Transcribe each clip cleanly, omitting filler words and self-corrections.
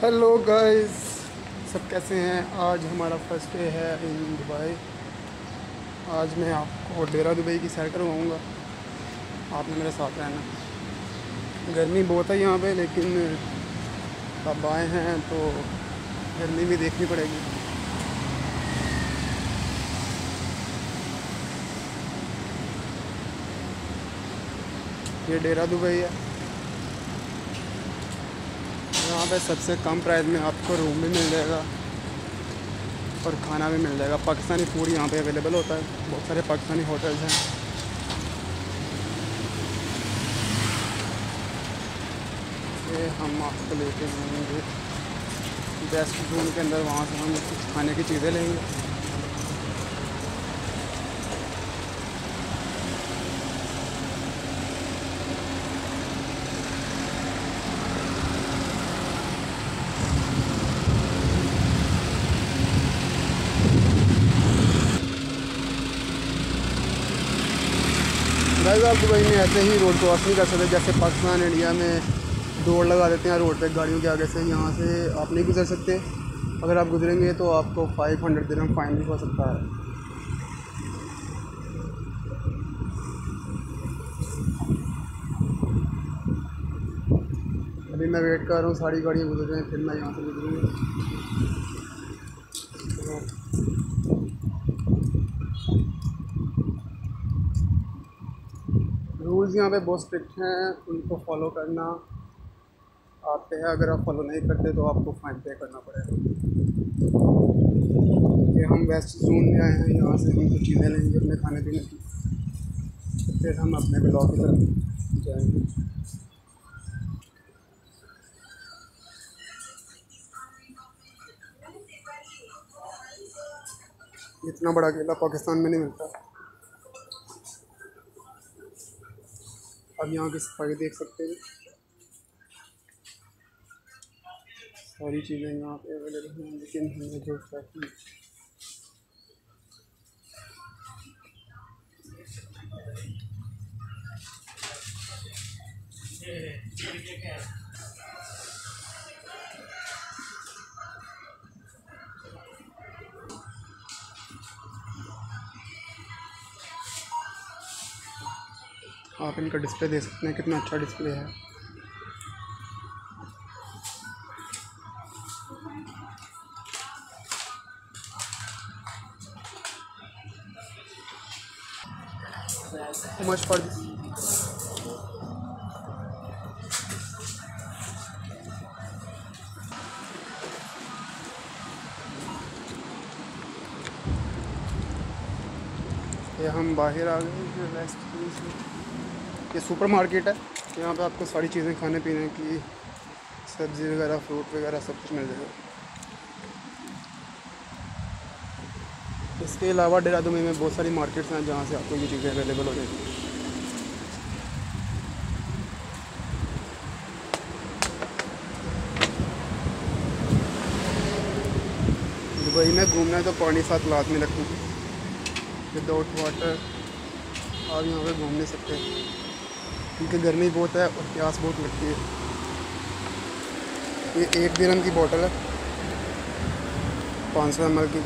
Hello guys, सब कैसे हैं। आज हमारा फर्स्ट डे है इन दुबई। आज मैं आपको डेरा दुबई की सैर करवाऊँगा। आपने मेरे साथ रहना। गर्मी बहुत है यहाँ पे, लेकिन अब आए हैं तो गर्मी भी देखनी पड़ेगी। ये डेरा दुबई है। यहाँ पे सबसे कम प्राइस में आपको रूम भी मिल जाएगा और खाना भी मिल जाएगा। पाकिस्तानी फूड यहाँ पे अवेलेबल होता है। बहुत सारे पाकिस्तानी होटल्स हैं। ये हम आपको लेके जाएंगे बेस्ट जोन के अंदर। वहाँ से हम कुछ खाने की चीज़ें लेंगे। गाइस, आप दुबई में ऐसे ही रोड क्रॉस नहीं कर सकते। जैसे पाकिस्तान इंडिया में दौड़ लगा देते हैं रोड पे गाड़ियों के आगे से, यहाँ से आप नहीं गुजर सकते। अगर आप गुजरेंगे तो आपको 500 दिरहम फ़ाइन भी हो सकता है। अभी मैं वेट कर रहा हूँ, सारी गाड़ियाँ गुजर रही हैं, फिर मैं यहाँ से गुजरूँगा। रूल्स यहाँ पे बहुत स्ट्रिक्ट हैं, उनको फॉलो करना आते हैं। अगर आप फॉलो नहीं करते तो आपको फ़ाइन पे करना पड़ेगा। ये हम वेस्ट जोन में आए हैं, यहाँ से हम कुछ चीज़ें लेंगे अपने खाने पीने की, फिर हम अपने ब्लॉक की तरफ जाएंगे। इतना बड़ा केला पाकिस्तान में नहीं मिलता। अब यहाँ की सफाई देख सकते हैं। सारी चीज़ें यहाँ पे अवेलेबल हैं, लेकिन हमें जो चाहिए आप इनका डिस्प्ले देख सकते हैं, कितना अच्छा डिस्प्ले है। How much for this? ये हम बाहर आ गए हैं वेस्ट जोन से। ये सुपर मार्केट है। यहाँ पे आपको सारी चीज़ें खाने पीने की, सब्ज़ी वगैरह, फ्रूट वगैरह सब कुछ मिल जाएगा। इसके अलावा डेरा दुबई में बहुत सारी मार्केट्स हैं जहाँ से आपको ये चीज़ें अवेलेबल हो जाएगी। दुबई में घूमना है तो पानी साथ लाजमी रखेंगे। विदाउट वाटर आप यहाँ पे घूम नहीं सकते, क्योंकि गर्मी बहुत है और प्यास बहुत लगती है। ये 1 दिरहम की बोतल है, 500 ml की।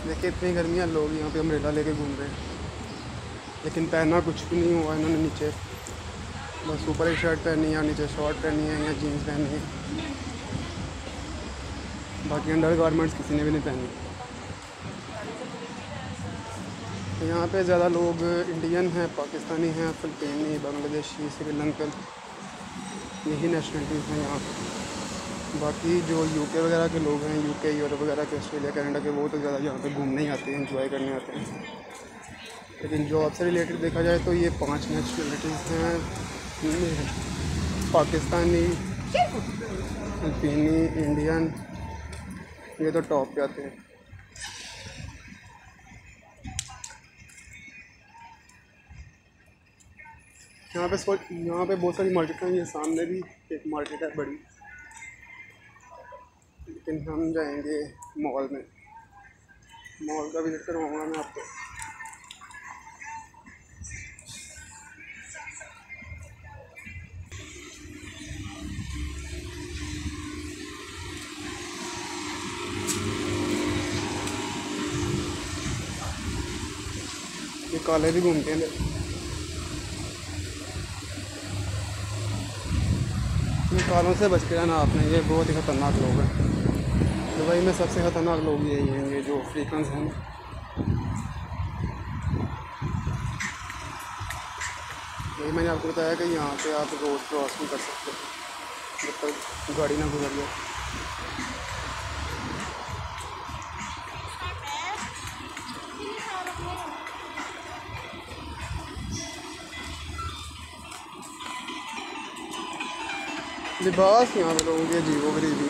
देखिए इतनी गर्मी है, लोग यहाँ पे अम्ब्रेला लेके घूम रहे हैं, लेकिन पहना कुछ भी नहीं हुआ इन्होंने। नीचे बस ऊपर एक शर्ट पहनी है, नीचे शॉर्ट पहनी है या जीन्स पहनी है। बाकी अंडर गारमेंट्स किसी ने भी नहीं पहनी। तो यहाँ पे ज़्यादा लोग इंडियन हैं, पाकिस्तानी हैं, फिलिपीनी, बांग्लादेशी, श्रीलंकन, यही नेशनलिटीज़ हैं यहाँ पे। बाकी जो यूके वगैरह के लोग हैं, यूके, यूरोप वगैरह के, ऑस्ट्रेलिया, कनाडा के, वो तो ज़्यादा यहाँ पे घूमने ही आते हैं, एंजॉय करने आते हैं। लेकिन जॉब से रिलेटेड देखा जाए तो ये 5 नेशनलिटीज़ हैं। पाकिस्तानी, फिलिपीनी, इंडियन, ये तो टॉप पे आते हैं। यहाँ पे बहुत सारी मार्केट हैं। ये सामने भी एक मार्केट है बड़ी, लेकिन हम जाएंगे मॉल में। मॉल का विजिट करवाऊँगा मैं आपको। ये काले भी घूमते हैं, इन कालों से बच के रहना आपने, ये बहुत ही ख़तरनाक लोग हैं। दुबई में सबसे ख़तरनाक लोग यही हैं, ये जो अफ्रीकन्स हैं। यही मैंने आपको बताया कि यहाँ पे आप रोड क्रॉस नहीं कर सकते जब तक गाड़ी ना गुजर जाए। लिबास यहाँ पे लोगों की अजीबो-गरीब है।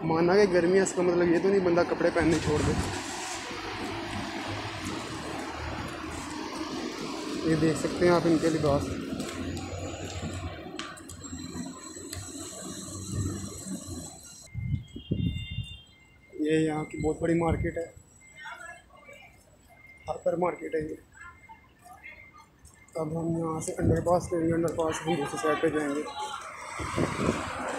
माना कि गर्मी है, इसका मतलब ये तो नहीं बंदा कपड़े पहनने छोड़ दे। ये देख सकते हैं आप इनके लिबास। ये यहाँ की बहुत बड़ी मार्केट है, हाइपर मार्केट है ये। अब हम यहाँ से अंडरपास करेंगे, अंडरपास हम दूसरी साइड पे जाएंगे।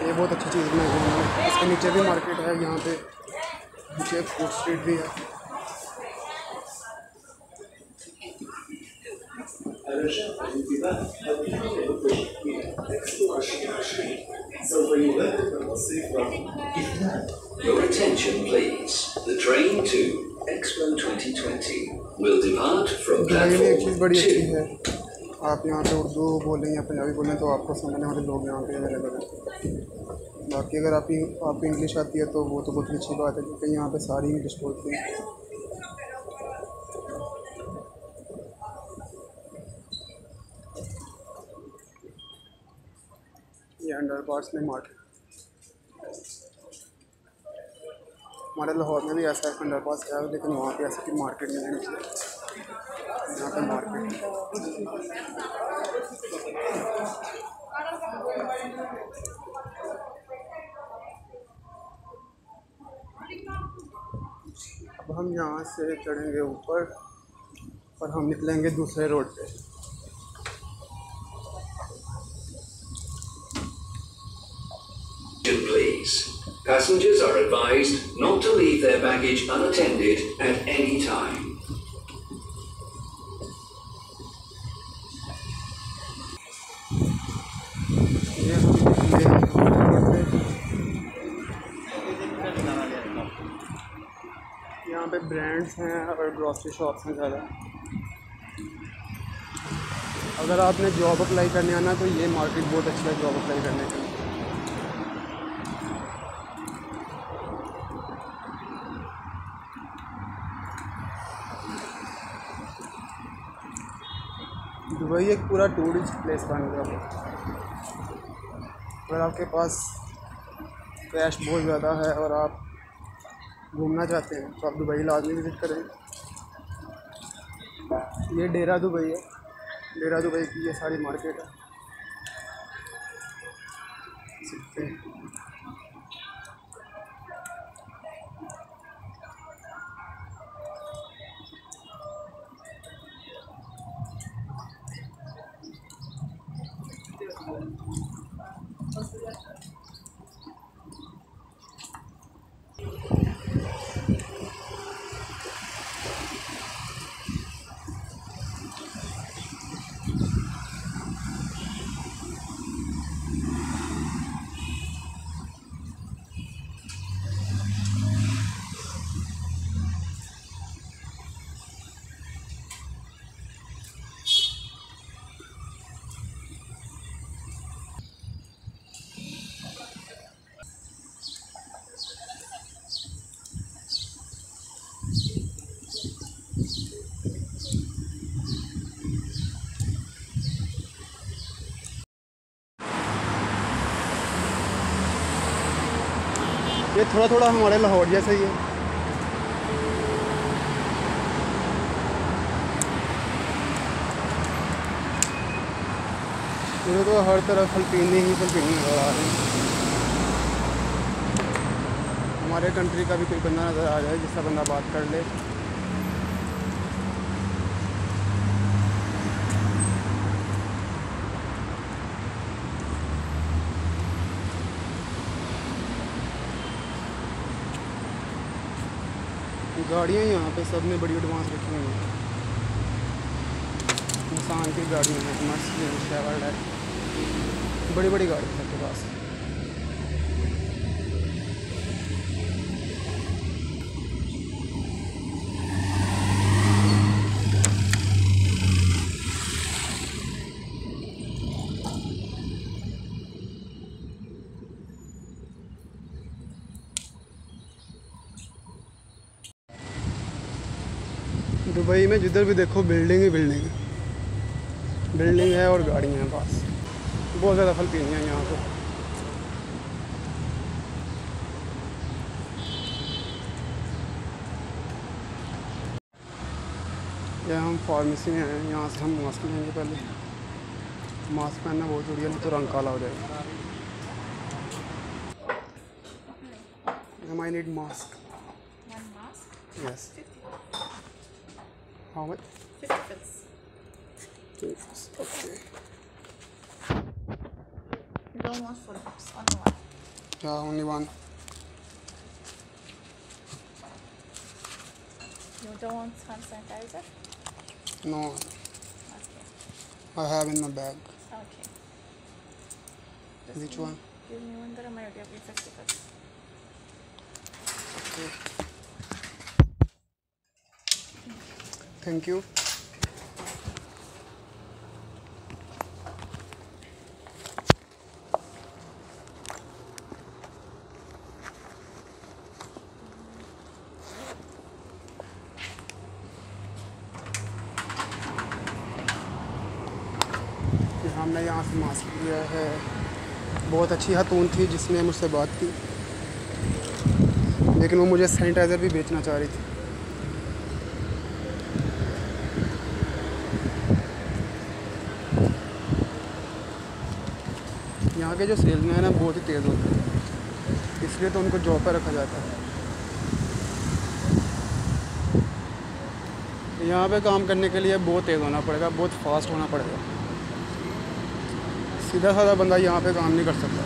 ये बहुत अच्छी चीज़ बनाई है इन्होंने। इसके नीचे भी मार्केट है, यहाँ पे नीचे फूड स्ट्रीट भी है। Your attention please. The train to Expo 2020 will depart from Dubai में एक चीज़ बड़ी अच्छी 2. है, आप यहाँ पे उर्दू बोलें या पंजाबी बोलें तो आपको समझने वाले लोग यहाँ पे अवेलेबल हैं। बाकी अगर आप इंग्लिश आती है तो वो तो बहुत अच्छी बात है, क्योंकि यहाँ पे सारी इंग्लिश बोलती हैं। ये अंडरपास में मार्केट, हमारे लाहौर में भी ऐसा है अंडरपास है, लेकिन वहाँ पे ऐसी मार्केट नहीं है। यहाँ पे मार्केट अब हम यहाँ से चढ़ेंगे ऊपर और हम निकलेंगे दूसरे रोड पे। Please. Passengers are advised not to leave their baggage unattended at any time. यहाँ पे ब्रांड्स हैं और ग्रॉसरी शॉप्स हैं ज़्यादा। अगर आपने जॉब अप्लाई करने आना तो ये मार्केट बहुत अच्छी है जॉब अप्लाई करने के लिए। दुबई एक पूरा टूरिस्ट प्लेस बन गया। अगर आपके पास कैश बहुत ज़्यादा है और आप घूमना चाहते हैं तो आप दुबई लाजमी विज़िट करें। ये डेरा दुबई है, डेरा दुबई की ये सारी मार्केट है। सकते हैं ये थोड़ा थोड़ा हमारे लाहौर जैसा ही है। मुझे तो हर तरफ फिलिपीनी ही फिलिपीनी नज़र आ रही है। हमारे कंट्री का भी कोई बंदा नज़र आ जाए जिसका बंदा बात कर ले। गाड़ियाँ यहाँ पे सब में बड़ी एडवांस रखी हुई हैं। इंसान की गाड़ियाँ हैं, मर्सिडीज, शेवरलेट, बड़ी बड़ी गाड़ी है सबके पास। दुबई में जिधर भी देखो बिल्डिंग ही बिल्डिंग है, बिल्डिंग है और गाड़ियाँ हैं बस। बहुत ज़्यादा फ़िलिपीनी हैं यहाँ पे। यहाँ हम फार्मेसी में हैं, यहाँ से हम मास्क लेंगे। पहले मास्क पहनना बहुत जरूरी है, नहीं तो रंग काला हो जाएगा। I need mask. One mask? Yes. 50. How much? 50 fils. Okay. You don't want full box, only one. Yeah, only one. You don't want hand sanitizer? No, Okay. I have in my bag. Okay. Which one? Give me one that I might give you 50 fils. Okay. Thank you. हमने यहाँ से mask लिया है। बहुत अच्छी खातून थी जिसने मुझसे बात की, लेकिन वो मुझे सैनिटाइज़र भी बेचना चाह रही थी। यहाँ के जो सेल्समैन हैं ना बहुत ही तेज़ होते हैं, इसलिए तो उनको जॉब पर रखा जाता है। यहाँ पे काम करने के लिए बहुत तेज़ होना पड़ेगा, बहुत फास्ट होना पड़ेगा। सीधा साधा बंदा यहाँ पे काम नहीं कर सकता,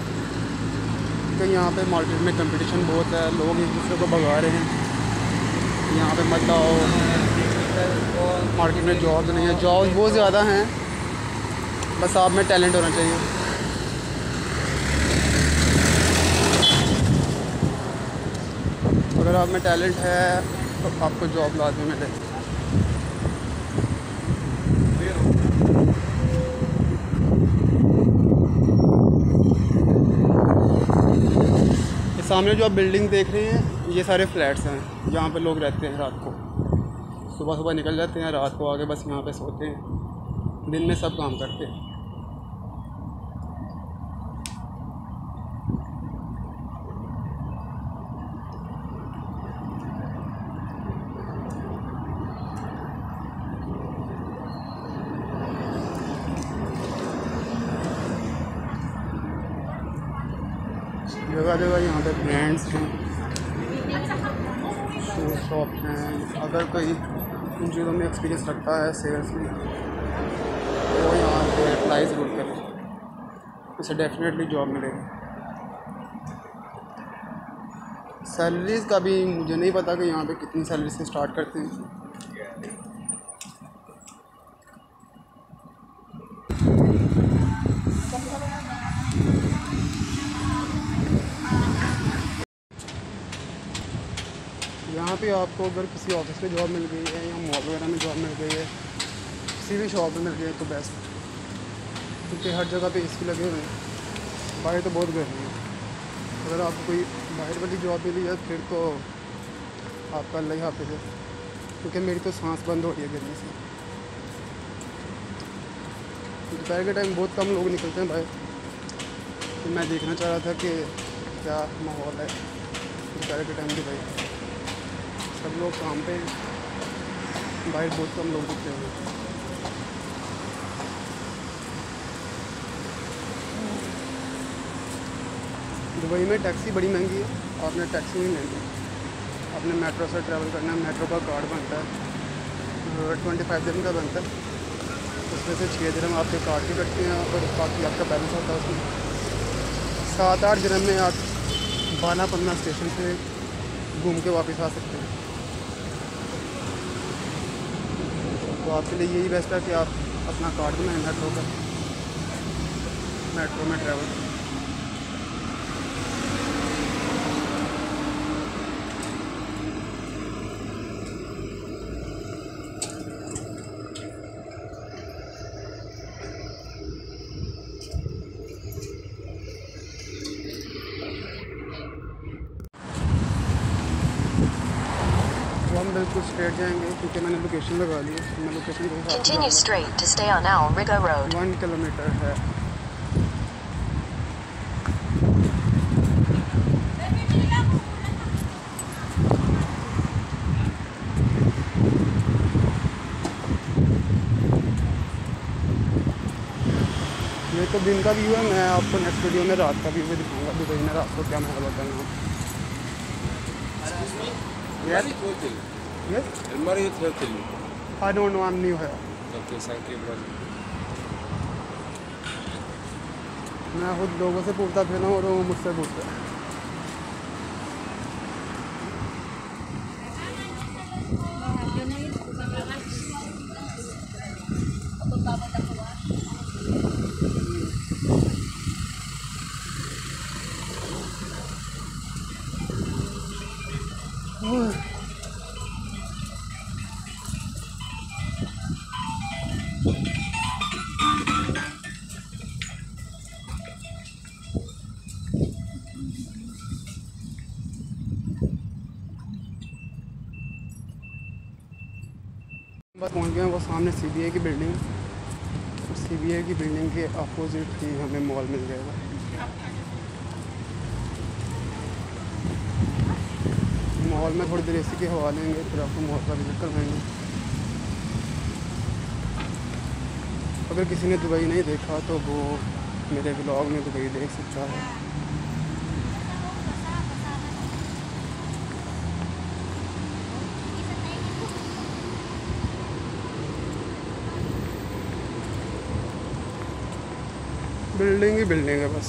क्योंकि यहाँ पे मार्केट में कंपटीशन बहुत है, लोग एक दूसरे को भगा रहे हैं। यहाँ पे मत आओ, मार्केट में जॉब नहीं है, जॉब बहुत ज़्यादा हैं, बस आप में टैलेंट होना चाहिए। अगर आप में टैलेंट है तो आपको जॉब लाजमी मिलेगी। सामने जो आप बिल्डिंग देख रहे हैं ये सारे फ्लैट्स हैं, यहाँ पे लोग रहते हैं। रात को सुबह सुबह निकल जाते हैं, रात को आके बस यहाँ पे सोते हैं, दिन में सब काम करते हैं। जगह जगह यहाँ पे ब्रांड्स हैं, शूज़ शॉप हैं। अगर कोई इन चीज़ों में एक्सपीरियंस रखता है सेल्स में, तो यहाँ पे अप्लाई ज़रूर करें, उसे डेफिनेटली जॉब मिलेगी। सैलरीज़ का भी मुझे नहीं पता कि यहाँ पे कितनी सैलरी से स्टार्ट करते हैं। यहाँ पे आपको अगर किसी ऑफिस में जॉब मिल गई है या मॉल वगैरह में जॉब मिल गई है, किसी भी शॉप में मिल गई है तो बेस्ट, क्योंकि हर जगह पे एसी लगे हुए हैं। बाहर तो बहुत गर्मी है। अगर आपको कोई बाहर वाली जॉब मिली है फिर तो आपका अल्लाह ही हाफ़िज़ है, क्योंकि मेरी तो सांस बंद हो रही है गर्मी से। दोपहर के टाइम बहुत कम लोग निकलते हैं बाहर, तो मैं देखना चाह रहा था कि क्या माहौल है दोपहर के टाइम दुबई। सब लोग काम पे, बाहर बहुत कम लोग दिखते हैं। दुबई में टैक्सी बड़ी महंगी है, आपने टैक्सी नहीं लेनी, आपने मेट्रो से ट्रैवल करना है। मेट्रो का कार्ड बनता है 25 दिन का बनता है, उसमें से 6 दिन आपके कार्ड के कटते हैं और बाकी आपका बैलेंस होता है उसमें। 7-8 दिन में आप 12-15 स्टेशन से घूम के वापस आ सकते हैं। तो आपके लिए यही बेस्ट है कि आप अपना कार्ड बनाएं मेट्रो का, मेट्रो में ट्रैवल। तो हम बिल्कुल स्ट्रेट जाएंगे क्योंकि मैंने लोकेशन लगा ली है। मैं लोकेशन के हिसाब Continue से straight to stay on Al Riga Road. 1 kilometre है। ये तो दिन का व्यू है, मैं आपको नेक्स्ट वीडियो में रात का व्यू भी दिखाऊंगा दुबई में रात को क्या माहौल होता है यहाँ। Yes? Yes? El Mario Hotel. I don't know, I'm new here. Okay, thank you, brother. मैं खुद लोगों से पूछता फिर और वो मुझसे पूछते हैं। बस पहुँच गए हैं, वो सामने CBI की बिल्डिंग है और CBI की बिल्डिंग के अपोजिट ही हमें मॉल मिल जाएगा। मॉल में थोड़ी देर AC की हवा लेंगे, फिर आपको मॉल का विजिट करवाएंगे। अगर किसी ने दुबई नहीं देखा तो वो मेरे ब्लॉग में दुबई देख सकता है। बिल्डिंग ही बिल्डिंग है, बस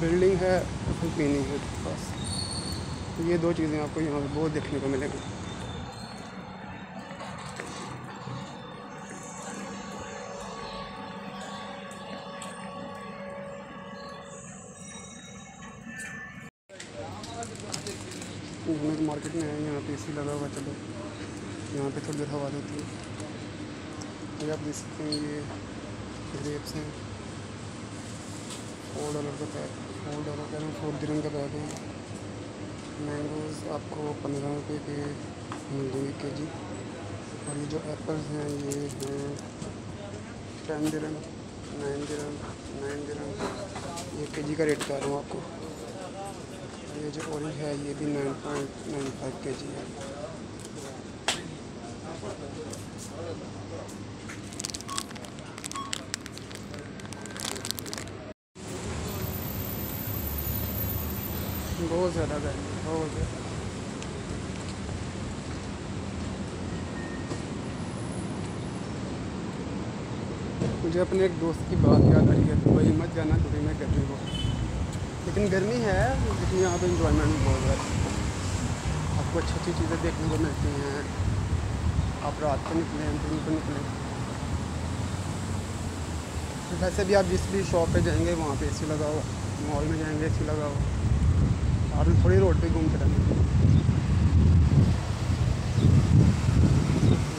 बिल्डिंग है फिर पीनी है, बस ये दो चीज़ें आपको यहाँ पे बहुत देखने को मिलेंगी। मार्केट में है, यहाँ पे AC लगा हुआ, चलो यहाँ पे थोड़ी देर हवा देती है। ये आप देख सकते हैं, ये ग्रेप्स हैं, $4 का पैक, $4 का नहीं, 4 दिरहम का पैक है। मैंगोज़ आपको 15 रुपये के मिल जाएंगे केजी। और ये जो एप्पल्स हैं ये हैं 10 दिरहम, 9 दिरहम, 9 दिरहम, ये केजी का रेट बता रहा हूँ आपको। ये जो ऑरेंज है ये भी 9.95 केजी है। बहुत ज़्यादा गर्मी है, बहुत ज़्यादा। मुझे अपने एक दोस्त की बात याद आ रही है, दुबई मत जाना, दुबई में गर्मी बहुत, लेकिन गर्मी है लेकिन यहाँ पे इंजॉयमेंट बहुत है। आपको अच्छी अच्छी चीज़ें देखने को मिलती हैं। आप रात को निकलें, दिन को निकलें, वैसे भी आप जिस भी शॉप पे जाएंगे वहाँ पे AC लगा हुआ, मॉल में जाएंगे AC लगा हुआ, आप थोड़ी रोड पे घूमते रहेंगे।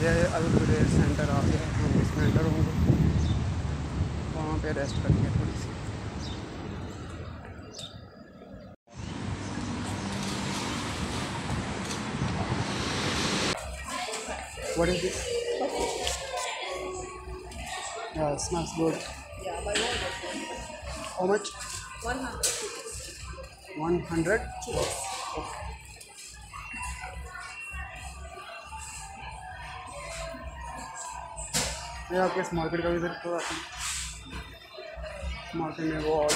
यह अल गुरेज सेंटर आ गया, हम इसमें एंटर होंगे, वहाँ पे रेस्ट करेंगे थोड़ी सी। What is this? Yeah, it smells good. Yeah, by one. How much? 100. 100? Yes. ये आपके इस मार्केट का विजिट करवाते हैं। मार्टिन वॉल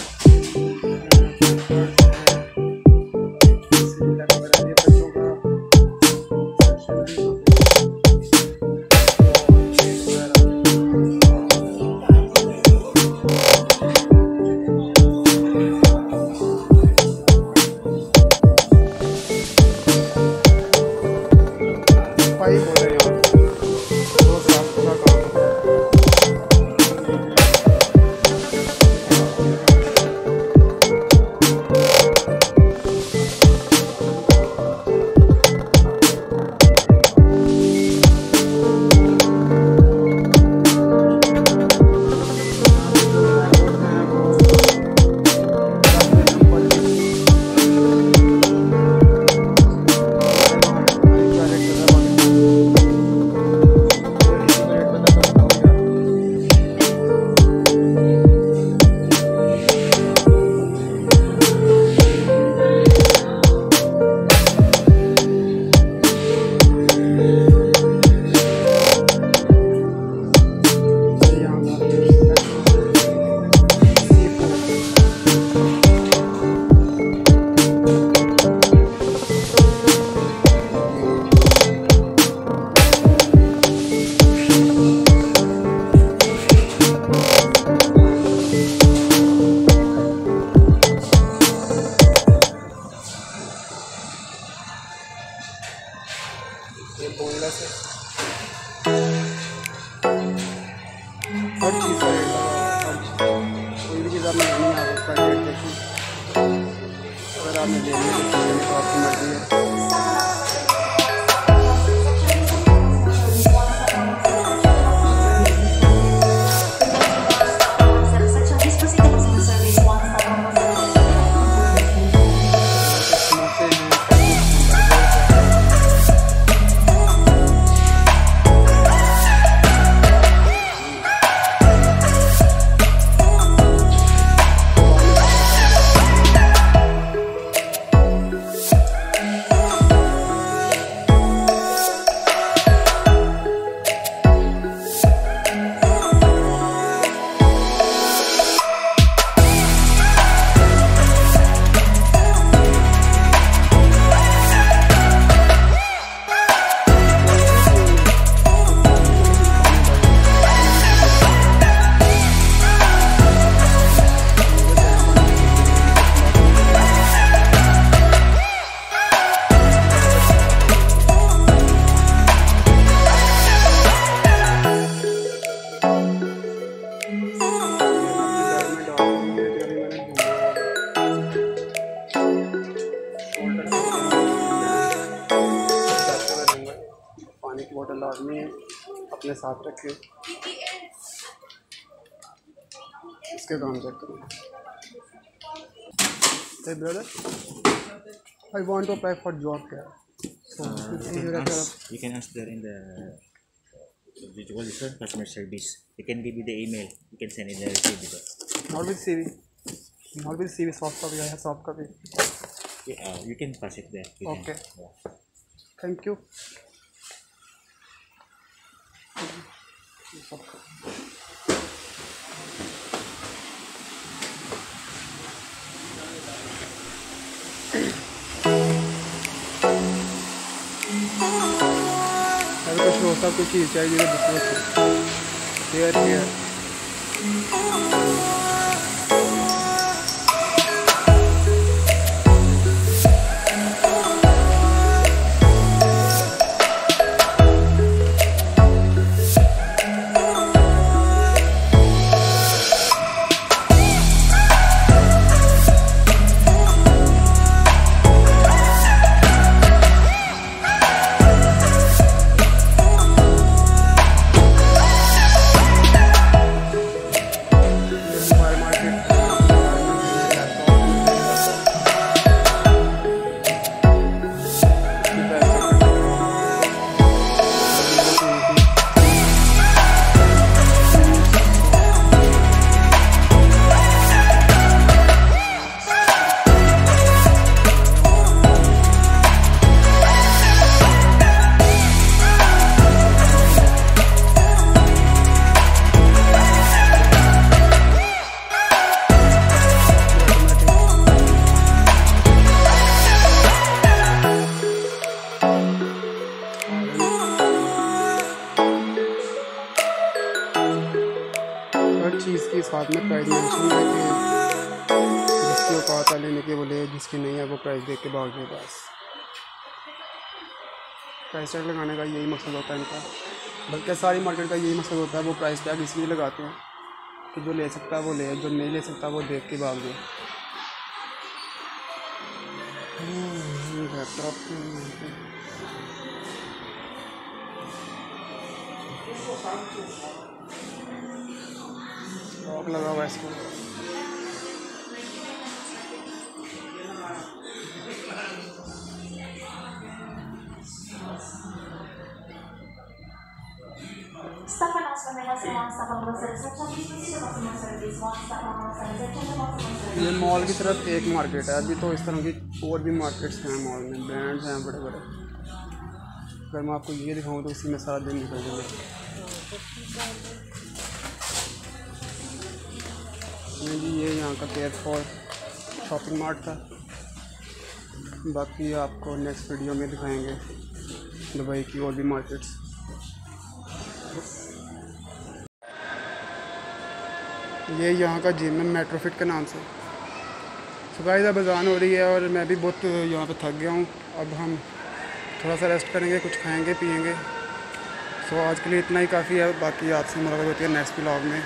हर चीज़ का रेट लगा हुआ है, हर चीज़। कोई भी चीज़ आपने लेनी है उसका रेट देखिए। अगर आपने लेनी है तो आपकी मर्ज़ी है। पानी की बोतल लाजमी है अपने साथ रखें। इसके काम चेक करें। Hey brother, I want to apply for job here. So You can ask there in the customer service. You can give you the email. You can send in the receipt. not with CV, not with CV, soft copy. I have soft copy. Yeah, you can pass it there. You Okay. Can, yeah. Thank you. अगर कुछ हो सब कुछ चीज़ चाहिए दूसरों share किया। हर चीज़ की साथ में प्राइस मेंशन है कि जिसकी औकात है लेने के वो ले, जिसकी नहीं है वो प्राइस देख के भाग जाए। बस प्राइस टैग लगाने का यही मकसद होता है इनका, बल्कि सारी मार्केट का यही मकसद होता है। वो प्राइस टैग इसलिए लगाते हैं कि जो ले सकता है वो ले, जो नहीं ले सकता वो देख के भाग जाए। लॉक लगा हुआ है इसको। ये मॉल की तरफ एक मार्केट है, अभी तो इस तरह की और भी मार्केट्स हैं मॉल में, ब्रांड्स हैं बड़े बड़े। अगर मैं आपको ये दिखाऊं तो इसी में सारा दिन निकल जाएगा। जी ये यहाँ का केयर फॉर शॉपिंग मार्ट था। बाकी आपको नेक्स्ट वीडियो में दिखाएंगे दुबई की और भी मार्केट्स। ये यहाँ का जिम है मेट्रोफिट के नाम से। तो गाइस अब अज़ान हो रही है और मैं भी बहुत यहाँ पे थक गया हूँ। अब हम थोड़ा सा रेस्ट करेंगे, कुछ खाएंगे पिएंगे। सो आज के लिए इतना ही काफ़ी है। बाकी आपसे मुलाकात होती है नेक्स्ट व्लॉग में।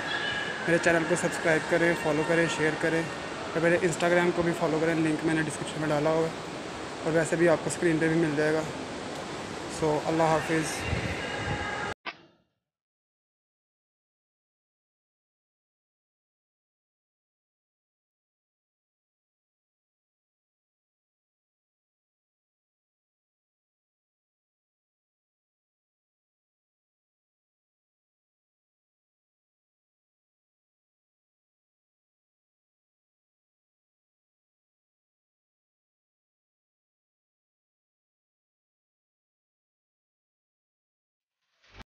मेरे चैनल को सब्सक्राइब करें, फॉलो करें, शेयर करें और मेरे इंस्टाग्राम को भी फॉलो करें, लिंक मैंने डिस्क्रिप्शन में डाला हुआ है और वैसे भी आपको स्क्रीन पे भी मिल जाएगा। सो अल्लाह हाफिज़।